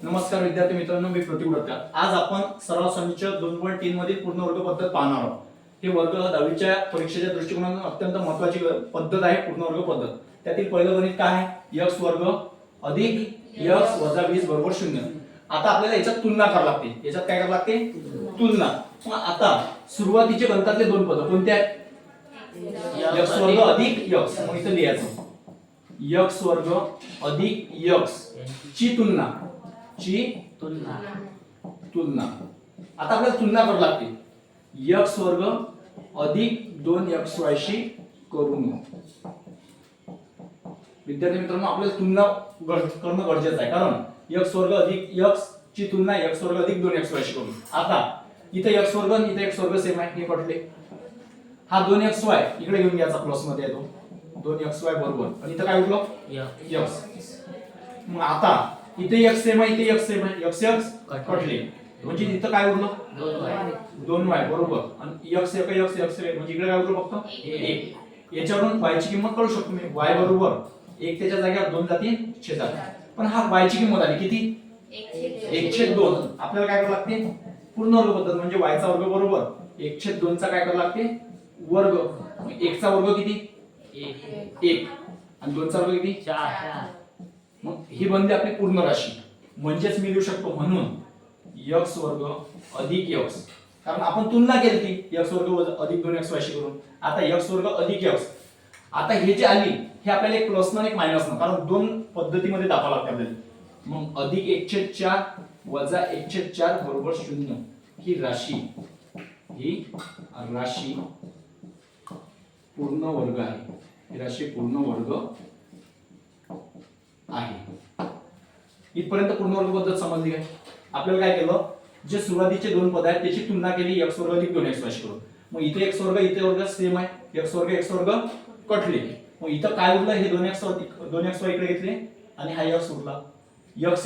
नमस्कार विद्यार्थी मित्रांनो, मी प्रतीक उडतकर. आज आपण सराव संच 2.3 मधील पूर्ण वर्ग पद्धत पाहणार आहोत. हे वर्ग 10वीच्या परीक्षेच्या दृष्टिकोनातून अत्यंत महत्त्वाची पद्धत आहे पूर्ण वर्ग पद्धत. त्यातील पहिलं गणित काय आहे? x वर्ग अधिक x वजा 20 बरोबर 0. आता आपल्याला याच्यात तुलना करावी लागते. याच्यात काय करावे लागते? तुलना. मग आता सुरुवातीचे गणितातले दोन पद कोणते आहेत? x वर्ग अधिक x. मग इथे लिहायचं x वर्ग अधिक x ची तुलना तुलना. आता आपल्याला तुलना करावी लागते x वर्ग अधिक 2xy शी करून. विद्यार्थी मित्रांनो, आपल्याला तुलना करणं गरजेचं आहे, कारण x वर्ग अधिक x ची तुलना x वर्ग अधिक 2xy शी करून. आता इथे x वर्ग आणि इथे x वर्ग सेम आहे, हे कटले. हा 2xy इकडे घेऊन घ्यायचा, प्लस मध्ये येतो 2xy बरोबर, आणि इथे काय उरलं? x. मग आता इथे x सेम आहे, इथे x सेम आहे, x कटले, म्हणजे इथं काय उरलं? 2y बरोबर, आणि x म्हणजे इकडे काय उरलं? फक्त 1. याच्यावरून y ची किंमत काढू शकतो मी. y बरोबर 1 त्याच्या जागेवर 2 जातील छेदात. पण हा y ची किंमत आली किती? 1/2. आपल्याला काय करावं लागते? पूर्ण वर्ग पद्धत म्हणजे y चा वर्ग बरोबर 1/2 चा काय करावं लागते? वर्ग. 1 चा वर्ग किती? 1 आणि 2 चा वर्ग किती? 4. मग ही बनली आपली पूर्ण राशी. म्हणजेच मी लिहू शकतो म्हणून x वर्ग अधिक x, कारण आपण तुलना केली ती x वर्ग अधिक 2xy शी करून. आता x वर्ग अधिक x. आता हे जे आली हे आपल्याला एक प्लस न एक मायनस न, कारण दोन पद्धतीमध्ये दाखवावं लागतं आपल्याला. मग अधिक 1/4 वजा 1/4 बरोबर 0. ही राशी पूर्ण वर्ग आहे. ही राशी पूर्ण वर्ग आहे. इथपर्यंत पूर्ण वर्ग पद्धत समजली काय? आपल्याला काय केलं? जे सुरुवातीचे दोन पद आहेत त्याची तुलना केली x वर्ग अधिक 2xy शी करून. मग इथे x वर्ग इथे वर्ग सेम आहे, x वर्ग कटले. मग इथं काय उरलं? हे 2xy इकडे घेतले आणि हा x उरला. x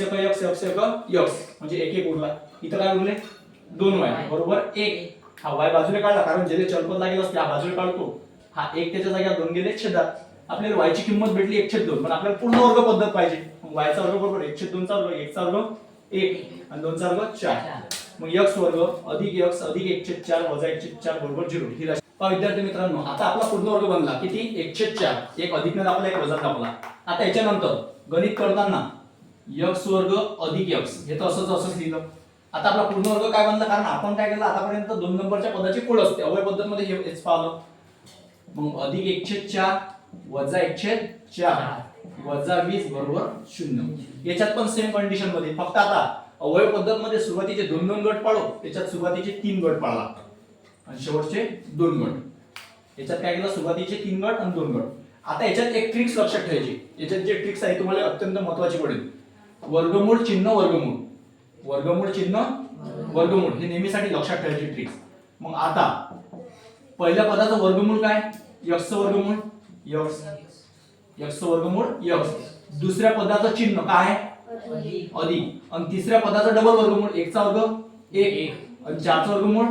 म्हणजे 1 उरला. इथं काय उरले? 2y बरोबर 1. हा y बाजूला काढला, कारण जे चलपद लागेल असते हा बाजूला काढतो. हा 1 त्याच्या जागेवर 2 गेले छेदात. आपल्याला y ची किंमत भेटली 1/2, पण आपल्याला पूर्ण वर्ग पद्धत पाहिजे. मग y चा वर्ग बरोबर 1/2 चा वर्ग, 1 चा वर्ग 1 आणि 2 चा वर्ग 4. मग x वर्ग अधिक x अधिक 1/4 वजा 1/4 बरोबर 0. ही राशी. पहा विद्यार्थी मित्रांनो, आता आपला पूर्ण वर्ग बनला किती? 1/4. एक अधिक न दाखवला, एक वजा दाखवला. आता याच्यानंतर गणित करताना x वर्ग अधिक x हे तर असंच लिहिलं. आता आपला पूर्ण वर्ग काय बनला? कारण आपण काय केलं आतापर्यंत 2 नंबरच्या पदाची कोड असते, अवयव पद्धत मध्ये हेच पाहिलं. मग अधिक 1/4 वजा 1/4 वजा 20 बरोबर 0. याच्यात पण सेम कंडिशन मध्ये, फक्त आता अवयव पद्धत मध्ये सुरुवातीचे 2 गट पाडू, त्याच्यात सुरुवातीचे 3 गट पाळा लागतात आणि शेवटचे 2 गट. याच्यात काय केलं? सुरुवातीचे 3 गट आणि 2 गट. आता याच्यात एक ट्रिक्स लक्षात ठेवायची. याच्यात जे ट्रिक्स आहे तुम्हाला अत्यंत महत्त्वाची पडेल. वर्गमूळ चिन्ह वर्गमूळ हे नेहमीसाठी लक्षात ठेवायची ट्रिक्स. मग आता पहिल्या पदाचं वर्गमूळ काय? x वर्गमूळ x वर्गमूळ x. दुसऱ्या पदाचं चिन्ह काय? अधिक. आणि तिसऱ्या पदाचं डबल वर्गमूळ 1 चा वर्ग 1 आणि 4 चा वर्गमूळ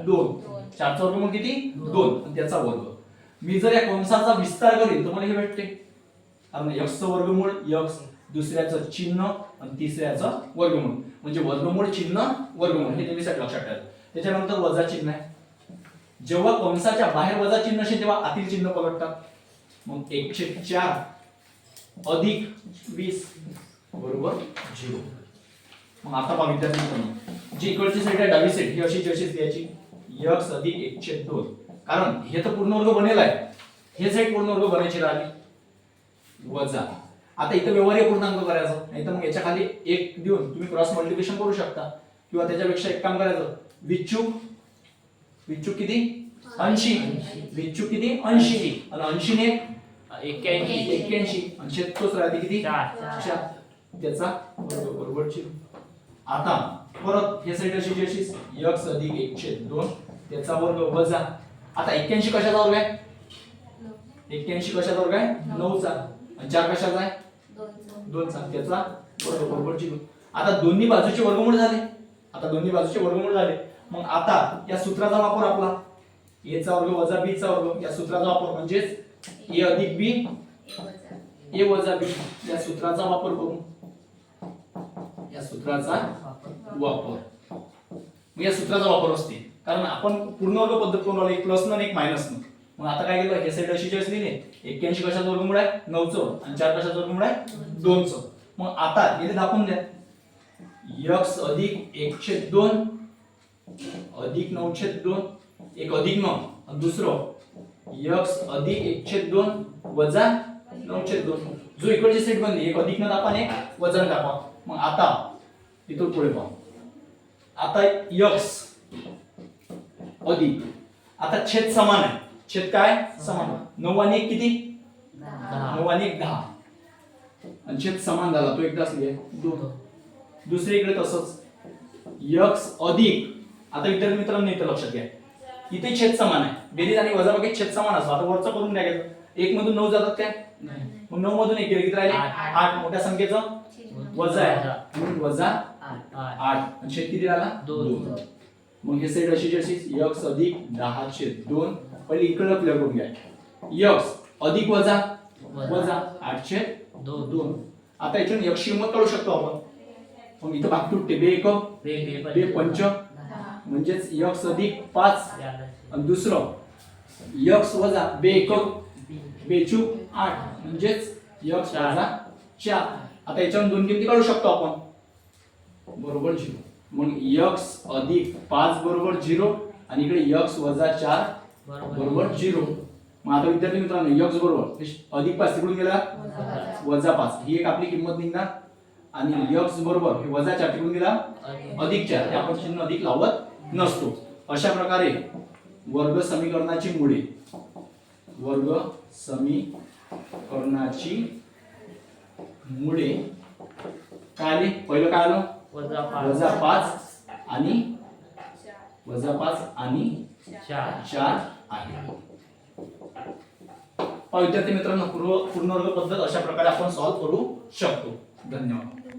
2. 4 चा वर्गमूळ किती? 2 आणि त्याचा वर्ग. मी जर या कंसाचा विस्तार करीन तर मला हे भेटते, कारण x वर्गमूळ x, दुसऱ्याचं चिन्ह आणि तिसऱ्याचं वर्गमूळ, म्हणजे वर्गमूळ चिन्ह वर्गमूळ हे नेहमीसाठी लक्षात ठेवा. त्याच्यानंतर वजा चिन्ह आहे. जेव्हा कंसाच्या बाहेर वजा चिन्ह असेल तेव्हा आतील चिन्ह पलटतात. मग 1/4 अधिक 20 बरोबर 0. मग आता पहा विद्यार्थी मित्रांनो, जी इकडची साईड आहे डावी साईड ही अशीच द्यायची x अधिक 1/2, कारण हे तर पूर्ण वर्ग बनेल आहे, हे साईड पूर्ण वर्ग बनायची राहिली. वजा. आता इथं व्यवहार्य पूर्णांक करायचं, नाही तर मग याच्या खाली 1 देऊन तुम्ही क्रॉस मल्टिप्लिकेशन करू शकता, किंवा त्याच्यापेक्षा एक काम करायचं, विच्छुक किती? 80. विच्छुक किती? 80 आणि 80 ने 81 आणि छेदतोच राहते किती? 4. त्याचा वर्ग बरोबर 0. आता परत हे साईड अशीच x अधिक 1/2 त्याचा वर्ग वजा. आता 81 कशाचा वर्ग आहे? 81 कशाचा वर्ग आहे? 9 चा. आणि 4 कशाचा आहे? 2 चा. त्याचा वर्ग बरोबर 0. आता दोन्ही बाजूचे वर्गमूळ झाले. मग आता या सूत्राचा वापर आपला a चा वर्ग वजा b चा वर्ग, या सूत्राचा वापर म्हणजेच a अधिक b a वजा b या सूत्राचा वापर करून या सूत्राचा वापर. मग या सूत्राचा वापर असते कारण आपण पूर्ण वर्ग पद्धत करून आलो, एक प्लस न एक मायनस न. मग आता काय केलं, हे साईड अशी लिहिली 81 कशाचं वर्गमूळ आहे 9चं आणि 4 कशाचं वर्गमूळ आहे 2चं. मग आता इथे दाखवून द्या x अधिक 1/2 अधिक 9/2 एक अधिक 9 आणि दुसरं x अधिक 1/2 वजा 9/2. जो इकडची सेट बनली एक अधिक न दाखवा आणि एक वजा न दाखवा. मग आता इथून पुढे पहा, आता x अधिक, आता छेद समान आहे, छेद काय समान, 9 आणि 1 किती 9 आणि 1 10 आणि छेद समान झाला तो एकदाच लिहा 2. दुसरीकडे तसंच x अधिक, आता विद्यार्थी मित्रांनो इथे लक्षात घ्या इथे छेद समान आहे, बेरीज आणि वजाबाकी छेद समान असतो. आता वरचा करून द्या, 1 मधून 9 जातात काय, मग 9 मधून 1 गेले किती राहिले 8. मोठ्या संख्येचं वजा आहे म्हणून वजा 8 आणि छेद किती राहिला 2. मग हे साईड अशी अशी x अधिक 10/2. पहिले इकडे क्लिअर करून घ्या, x अधिक वजा वजा 8/2. आता याच्यातून x ची किंमत काढू शकतो आपण. मग इथं भाग तुटते, 2 1 2 5 म्हणजेच x अधिक 5 आणि दुसरं x वजा 2 1 2 8 म्हणजेच x वजा 4. आता याच्यातून दोन किमती काढू शकतो आपण बरोबर 0. मग x अधिक 5 बरोबर 0 आणि इकडे x वजा 4 बरोबर 0. मग आता विद्यार्थी मित्रांनो x बरोबर अधिक 5 तिकडून गेला वजा 5 ही एक आपली किंमत निघणार आणि x बरोबर हे वजा 4 तिकडून गेला अधिक 4, आपण चिन्ह अधिक लावत नसतो. अशा प्रकारे वर्ग समीकरणाची मुळे, वर्ग समीकरणाची मुळे काय आली, पहिलं काय आलं वजा 5 आणि वजा 5 आणि 4 आहे. विद्यार्थी मित्रांनो पूर्ण वर्ग पद्धत अशा प्रकारे आपण सॉल्व्ह करू शकतो. धन्यवाद.